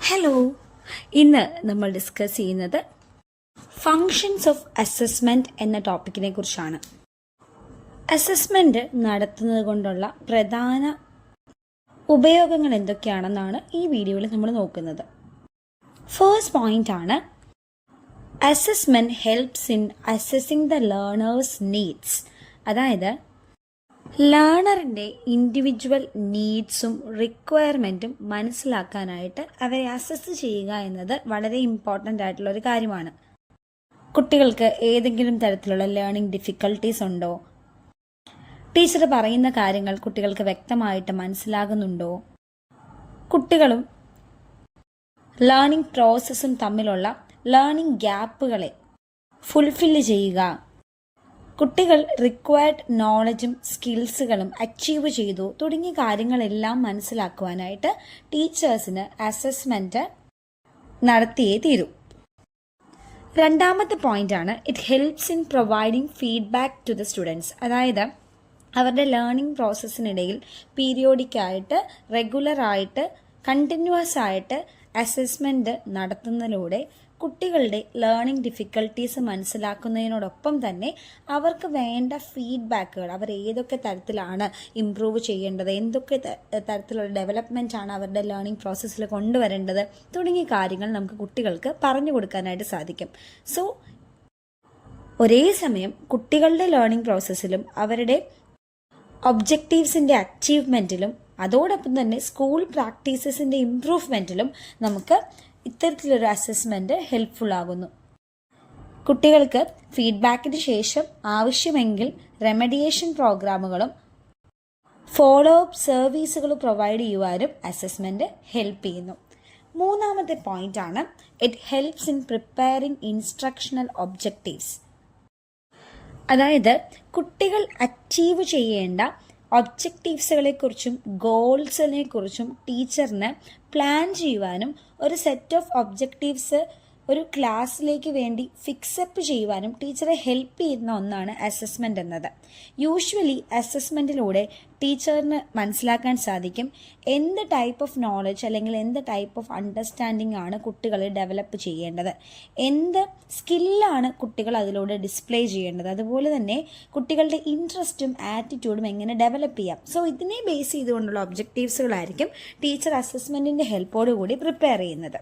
Hello, ഇന്ന് നമ്മൾ discuss ചെയ്യുന്നത് ഫങ്ഷൻസ് ഓഫ് അസസ്മെൻറ്റ് എന്ന ടോപ്പിക്കിനെ കുറിച്ചാണ്. അസസ്മെൻറ്റ് നടത്തുന്നത് കൊണ്ടുള്ള പ്രധാന ഉപയോഗങ്ങൾ എന്തൊക്കെയാണെന്നാണ് ഈ വീഡിയോയിൽ നമ്മൾ നോക്കുന്നത്. ഫസ്റ്റ് പോയിന്റ് ആണ്, assessment helps in assessing the learners needs. അതായത് ലേണറിൻ്റെ ഇൻഡിവിജ്വൽ നീഡ്സും റിക്വയർമെൻറ്റും മനസ്സിലാക്കാനായിട്ട് അവരെ അസസ് ചെയ്യുക എന്നത് വളരെ ഇമ്പോർട്ടൻ്റ് ആയിട്ടുള്ള ഒരു കാര്യമാണ്. കുട്ടികൾക്ക് ഏതെങ്കിലും തരത്തിലുള്ള ലേണിംഗ് ഡിഫിക്കൽട്ടീസ് ഉണ്ടോ? ടീച്ചർ പറയുന്ന കാര്യങ്ങൾ കുട്ടികൾക്ക് വ്യക്തമായിട്ട് മനസ്സിലാകുന്നുണ്ടോ? കുട്ടികളും ലേണിംഗ് പ്രോസസ്സും തമ്മിലുള്ള ലേണിംഗ് ഗ്യാപ്പുകളെ ഫുൾഫില്ല് ചെയ്യുക, കുട്ടികൾ റിക്വയർഡ് നോളജും സ്കിൽസുകളും അച്ചീവ് ചെയ്തു തുടങ്ങിയ കാര്യങ്ങളെല്ലാം മനസ്സിലാക്കുവാനായിട്ട് ടീച്ചേഴ്സിന് അസസ്മെൻറ്റ് നടത്തിയേ തീരൂ. രണ്ടാമത്തെ പോയിന്റാണ്, it helps in providing feedback to the students. അതായത് അവരുടെ ലേണിംഗ് പ്രോസസ്സിനിടയിൽ പീരിയോഡിക്കായിട്ട് റെഗുലറായിട്ട് കണ്ടിന്യൂസ് ആയിട്ട് അസസ്മെൻറ്റ് നടത്തുന്നതിലൂടെ കുട്ടികളുടെ ലേണിംഗ് ഡിഫിക്കൽട്ടീസ് മനസ്സിലാക്കുന്നതിനോടൊപ്പം തന്നെ അവർക്ക് വേണ്ട ഫീഡ്ബാക്കുകൾ, അവർ ഏതൊക്കെ തരത്തിലാണ് ഇംപ്രൂവ് ചെയ്യേണ്ടത്, എന്തൊക്കെ തരത്തിലുള്ള ഡെവലപ്മെൻ്റ് ആണ് അവരുടെ ലേണിംഗ് പ്രോസസ്സിൽ കൊണ്ടുവരേണ്ടത് തുടങ്ങിയ കാര്യങ്ങൾ നമുക്ക് കുട്ടികൾക്ക് പറഞ്ഞു കൊടുക്കാനായിട്ട് സാധിക്കും. സോ ഒരേ സമയം കുട്ടികളുടെ ലേണിംഗ് പ്രോസസ്സിലും അവരുടെ ഒബ്ജക്റ്റീവ്സിൻ്റെ അച്ചീവ്മെൻറ്റിലും അതോടൊപ്പം തന്നെ സ്കൂൾ പ്രാക്ടീസസിൻ്റെ ഇംപ്രൂവ്മെൻറ്റിലും നമുക്ക് ഇത്തരത്തിലൊരു അസസ്മെൻറ്റ് ഹെൽപ്ഫുൾ ആകുന്നു. കുട്ടികൾക്ക് ഫീഡ്ബാക്കിന് ശേഷം ആവശ്യമെങ്കിൽ റെമഡിയേഷൻ പ്രോഗ്രാമുകളും ഫോളോ അപ്പ് സർവീസുകളും പ്രൊവൈഡ് ചെയ്യുവാനും അസസ്മെൻറ്റ് ഹെൽപ്പ് ചെയ്യുന്നു. മൂന്നാമത്തെ പോയിന്റ് ആണ്, it helps in preparing instructional objectives. അതായത് കുട്ടികൾ അച്ചീവ് ചെയ്യേണ്ട ഒബ്ജക്റ്റീവ്സുകളെക്കുറിച്ചും ഗോൾസിനെ കുറിച്ചും ടീച്ചറിന് പ്ലാൻ ചെയ്യുവാനും ഒരു സെറ്റ് ഓഫ് ഒബ്ജക്റ്റീവ്സ് ഒരു ക്ലാസ്സിലേക്ക് വേണ്ടി ഫിക്സപ്പ് ചെയ്യുവാനും ടീച്ചറെ ഹെൽപ്പ് ചെയ്യുന്ന ഒന്നാണ് അസസ്മെൻ്റ് എന്നത്. യൂഷ്വലി അസസ്മെൻറ്റിലൂടെ ടീച്ചറിന് മനസ്സിലാക്കാൻ സാധിക്കും എന്ത് ടൈപ്പ് ഓഫ് നോളജ് അല്ലെങ്കിൽ എന്ത് ടൈപ്പ് ഓഫ് അണ്ടർസ്റ്റാൻഡിംഗ് ആണ് കുട്ടികൾ ഡെവലപ്പ് ചെയ്യേണ്ടത്, എന്ത് സ്കില്ലാണ് കുട്ടികൾ അതിലൂടെ ഡിസ്പ്ലേ ചെയ്യേണ്ടത്, അതുപോലെ തന്നെ കുട്ടികളുടെ ഇൻട്രസ്റ്റും ആറ്റിറ്റ്യൂഡും എങ്ങനെ ഡെവലപ്പ് ചെയ്യാം. സോ ഇതിനെ ബേസ് ചെയ്തുകൊണ്ടുള്ള ഒബ്ജക്റ്റീവ്സുകളായിരിക്കും ടീച്ചർ അസസ്മെൻറ്റിൻ്റെ ഹെൽപ്പോടുകൂടി പ്രിപ്പയർ ചെയ്യുന്നത്.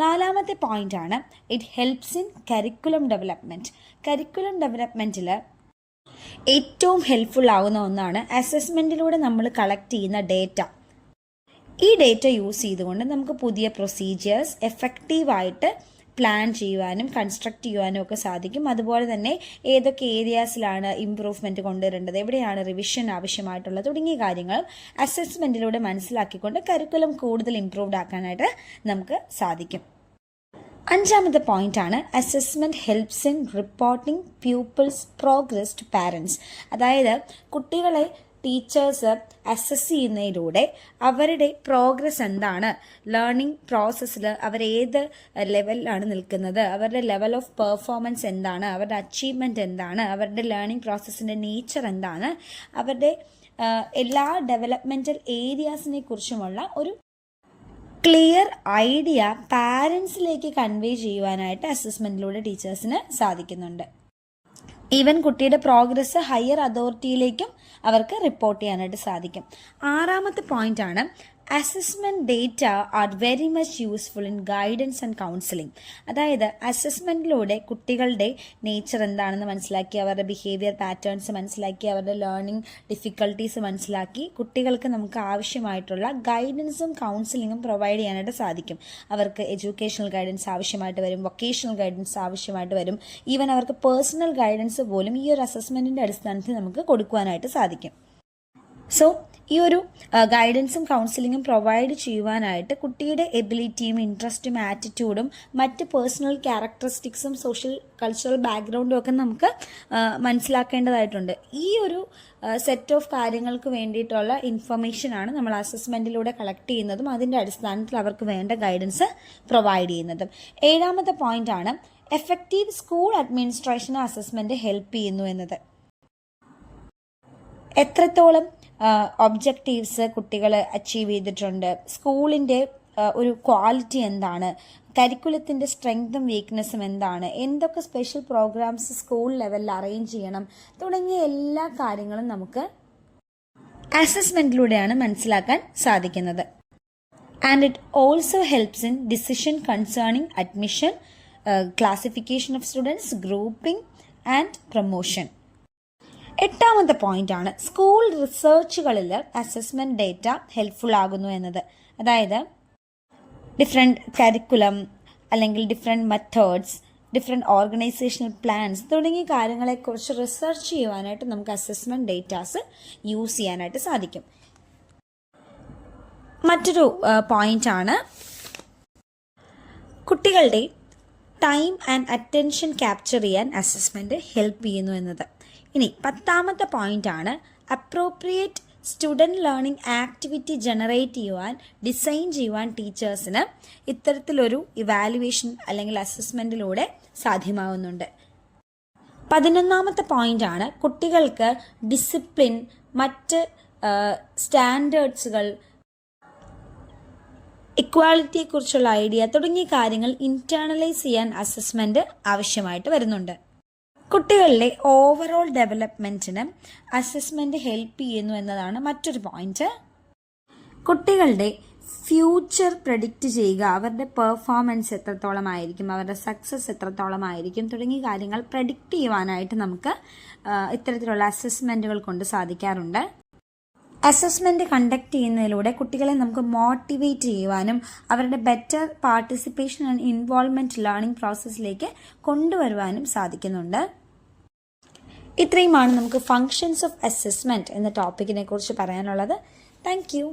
നാലാമത്തെ പോയിന്റ് ആണ്, it helps in curriculum development. കരിക്കുലം ഡെവലപ്മെൻറ്റിൽ ഏറ്റവും ഹെൽപ്ഫുൾ ആവുന്ന ഒന്നാണ് അസസ്മെൻറ്റിലൂടെ നമ്മൾ കളക്ട് ചെയ്യുന്ന ഡേറ്റ. ഈ ഡേറ്റ യൂസ് ചെയ്തുകൊണ്ട് നമുക്ക് പുതിയ പ്രൊസീജിയേഴ്സ് എഫക്റ്റീവായിട്ട് പ്ലാൻ ചെയ്യുവാനും കൺസ്ട്രക്ട് ചെയ്യുവാനും ഒക്കെ സാധിക്കും. അതുപോലെ തന്നെ ഏതൊക്കെ ഏരിയാസിലാണ് ഇംപ്രൂവ്മെൻറ്റ് കൊണ്ടുവരേണ്ടത്, എവിടെയാണ് റിവിഷൻ ആവശ്യമായിട്ടുള്ളത് തുടങ്ങിയ കാര്യങ്ങൾ അസസ്മെൻറ്റിലൂടെ മനസ്സിലാക്കിക്കൊണ്ട് കരിക്കുലം കൂടുതൽ ഇംപ്രൂവ്ഡ് ആക്കാനായിട്ട് നമുക്ക് സാധിക്കും. അഞ്ചാമത്തെ പോയിന്റ് ആണ്, assessment helps in reporting pupils progress to parents. അതായത് കുട്ടികളെ ടീച്ചേഴ്സ് അസസ് ചെയ്യുന്നതിലൂടെ അവരുടെ പ്രോഗ്രസ് എന്താണ്, ലേണിംഗ് പ്രോസസ്സിൽ അവരേത് ലെവലിലാണ് നിൽക്കുന്നത്, അവരുടെ ലെവൽ ഓഫ് പെർഫോമൻസ് എന്താണ്, അവരുടെ അച്ചീവ്മെൻറ്റ് എന്താണ്, അവരുടെ ലേണിംഗ് പ്രോസസ്സിൻ്റെ നേച്ചർ എന്താണ്, അവരുടെ എല്ലാ ഡെവലപ്മെൻറ്റൽ ഏരിയാസിനെ കുറിച്ചുമുള്ള ഒരു ക്ലിയർ ഐഡിയ പാരൻസിലേക്ക് കൺവേ ചെയ്യുവാനായിട്ട് അസസ്മെൻറ്റിലൂടെ ടീച്ചേഴ്സിന് സാധിക്കുന്നുണ്ട്. ഈവൻ കുട്ടിയുടെ പ്രോഗ്രസ് ഹയർ അതോറിറ്റിയിലേക്കും അവർക്ക് റിപ്പോർട്ട് ചെയ്യാനായിട്ട് സാധിക്കും. ആറാമത്തെ പോയിന്റ് ആണ്, assessment data are very much useful in guidance and counselling. അതായത് അസസ്മെൻറ്റിലൂടെ കുട്ടികളുടെ നേച്ചർ എന്താണെന്ന് മനസ്സിലാക്കി, അവരുടെ ബിഹേവിയർ പാറ്റേൺസ് മനസ്സിലാക്കി, അവരുടെ ലേണിംഗ് ഡിഫിക്കൽട്ടീസ് മനസ്സിലാക്കി കുട്ടികൾക്ക് നമുക്ക് ആവശ്യമായിട്ടുള്ള ഗൈഡൻസും കൗൺസിലിങ്ങും പ്രൊവൈഡ് ചെയ്യാനായിട്ട് സാധിക്കും. അവർക്ക് എഡ്യൂക്കേഷണൽ ഗൈഡൻസ് ആവശ്യമായിട്ട് വരും, വൊക്കേഷണൽ ഗൈഡൻസ് ആവശ്യമായിട്ട് വരും, ഈവൻ അവർക്ക് പേഴ്സണൽ ഗൈഡൻസ് പോലും ഈ ഒരു അസസ്മെൻറ്റിൻ്റെ അടിസ്ഥാനത്തിൽ നമുക്ക് കൊടുക്കുവാനായിട്ട് സാധിക്കും. സോ ഈ ഒരു ഗൈഡൻസും കൗൺസിലിങ്ങും പ്രൊവൈഡ് ചെയ്യുവാനായിട്ട് കുട്ടിയുടെ എബിലിറ്റിയും ഇൻട്രസ്റ്റും ആറ്റിറ്റ്യൂഡും മറ്റ് പേഴ്സണൽ ക്യാരക്ടറിസ്റ്റിക്സും സോഷ്യൽ കൾച്ചറൽ ബാക്ക്ഗ്രൗണ്ടും ഒക്കെ നമുക്ക് മനസ്സിലാക്കേണ്ടതായിട്ടുണ്ട്. ഈ ഒരു സെറ്റ് ഓഫ് കാര്യങ്ങൾക്ക് വേണ്ടിയിട്ടുള്ള ഇൻഫർമേഷനാണ് നമ്മൾ അസസ്മെൻറ്റിലൂടെ കളക്ട് ചെയ്യുന്നതും അതിൻ്റെ അടിസ്ഥാനത്തിൽ അവർക്ക് വേണ്ട ഗൈഡൻസ് പ്രൊവൈഡ് ചെയ്യുന്നതും. ഏഴാമത്തെ പോയിന്റ് ആണ്, എഫക്റ്റീവ് സ്കൂൾ അഡ്മിനിസ്ട്രേഷന് അസസ്മെൻറ്റ് ഹെൽപ്പ് ചെയ്യുന്നു എന്നത്. എത്രത്തോളം ഒബ്ജക്റ്റീവ്സ് കുട്ടികൾ അച്ചീവ് ചെയ്തിട്ടുണ്ട്, സ്കൂളിൻ്റെ ഒരു ക്വാളിറ്റി എന്താണ്, കരിക്കുലത്തിൻ്റെ സ്ട്രെങ്തും വീക്ക്നെസ്സും എന്താണ്, എന്തൊക്കെ സ്പെഷ്യൽ പ്രോഗ്രാംസ് സ്കൂൾ ലെവലിൽ അറേഞ്ച് ചെയ്യണം തുടങ്ങിയ എല്ലാ കാര്യങ്ങളും നമുക്ക് അസസ്മെൻറ്റിലൂടെയാണ് മനസ്സിലാക്കാൻ സാധിക്കുന്നത്. And it also helps in decision concerning admission, classification of students, grouping and promotion. 8ാമത്തെ പോയിന്റാണ് സ്കൂൾ റിസർച്ചുകളിൽ അസസ്മെൻറ്റ് ഡേറ്റ ഹെൽപ്ഫുൾ ആകുന്നു എന്നത്. അതായത് ഡിഫറെൻറ്റ് കരിക്കുലം അല്ലെങ്കിൽ different methods, different organisational plans തുടങ്ങിയ കാര്യങ്ങളെക്കുറിച്ച് റിസർച്ച് ചെയ്യുവാനായിട്ട് നമുക്ക് അസസ്മെൻറ്റ് ഡേറ്റാസ് യൂസ് ചെയ്യാനായിട്ട് സാധിക്കും. മറ്റൊരു പോയിൻ്റാണ് കുട്ടികളുടെ ടൈം ആൻഡ് അറ്റൻഷൻ ക്യാപ്ചർ ചെയ്യാൻ അസസ്മെൻറ്റ് ഹെൽപ്പ് ചെയ്യുന്നു എന്നത്. ഇനി 10ാമത്തെ പോയിൻ്റാണ് appropriate student learning activity generate ചെയ്യുവാൻ, ഡിസൈൻ ചെയ്യുവാൻ ടീച്ചേഴ്സിന് ഇത്തരത്തിലൊരു ഇവാലുവേഷൻ അല്ലെങ്കിൽ അസസ്മെൻറ്റിലൂടെ സാധ്യമാവുന്നുണ്ട്. 11ാമത്തെ പോയിൻ്റാണ് കുട്ടികൾക്ക് ഡിസിപ്ലിൻ, മറ്റ് സ്റ്റാൻഡേർഡ്സുകൾ, ഇക്വാളിറ്റിയെക്കുറിച്ചുള്ള ഐഡിയ തുടങ്ങിയ കാര്യങ്ങൾ ഇൻറ്റേർണലൈസ് ചെയ്യാൻ അസസ്മെൻറ്റ് ആവശ്യമായിട്ട് വരുന്നുണ്ട്. കുട്ടികളുടെ ഓവറോൾ ഡെവലപ്മെൻറ്റിന് അസസ്മെൻറ്റ് ഹെൽപ്പ് ചെയ്യുന്നു എന്നതാണ് മറ്റൊരു പോയിന്റ്. കുട്ടികളുടെ ഫ്യൂച്ചർ പ്രെഡിക്റ്റ് ചെയ്യുക, അവരുടെ പെർഫോമൻസ് എത്രത്തോളമായിരിക്കും, അവരുടെ സക്സസ് എത്രത്തോളമായിരിക്കും തുടങ്ങിയ കാര്യങ്ങൾ പ്രെഡിക്റ്റ് ചെയ്യുവാനായിട്ട് നമുക്ക് ഇത്തരത്തിലുള്ള അസസ്മെൻറ്റുകൾ കൊണ്ട് സാധിക്കാറുണ്ട്. അസസ്മെൻറ്റ് കണ്ടക്ട് ചെയ്യുന്നതിലൂടെ കുട്ടികളെ നമുക്ക് മോട്ടിവേറ്റ് ചെയ്യുവാനും അവരുടെ better participation and involvement learning പ്രോസസ്സിലേക്ക് കൊണ്ടുവരുവാനും സാധിക്കുന്നുണ്ട്. ഇത്രയുമാണ് നമുക്ക് ഫങ്ഷൻസ് ഓഫ് അസസ്മെൻറ്റ് എന്ന ടോപ്പിക്കിനെ കുറിച്ച് പറയാനുള്ളത്. Thank you.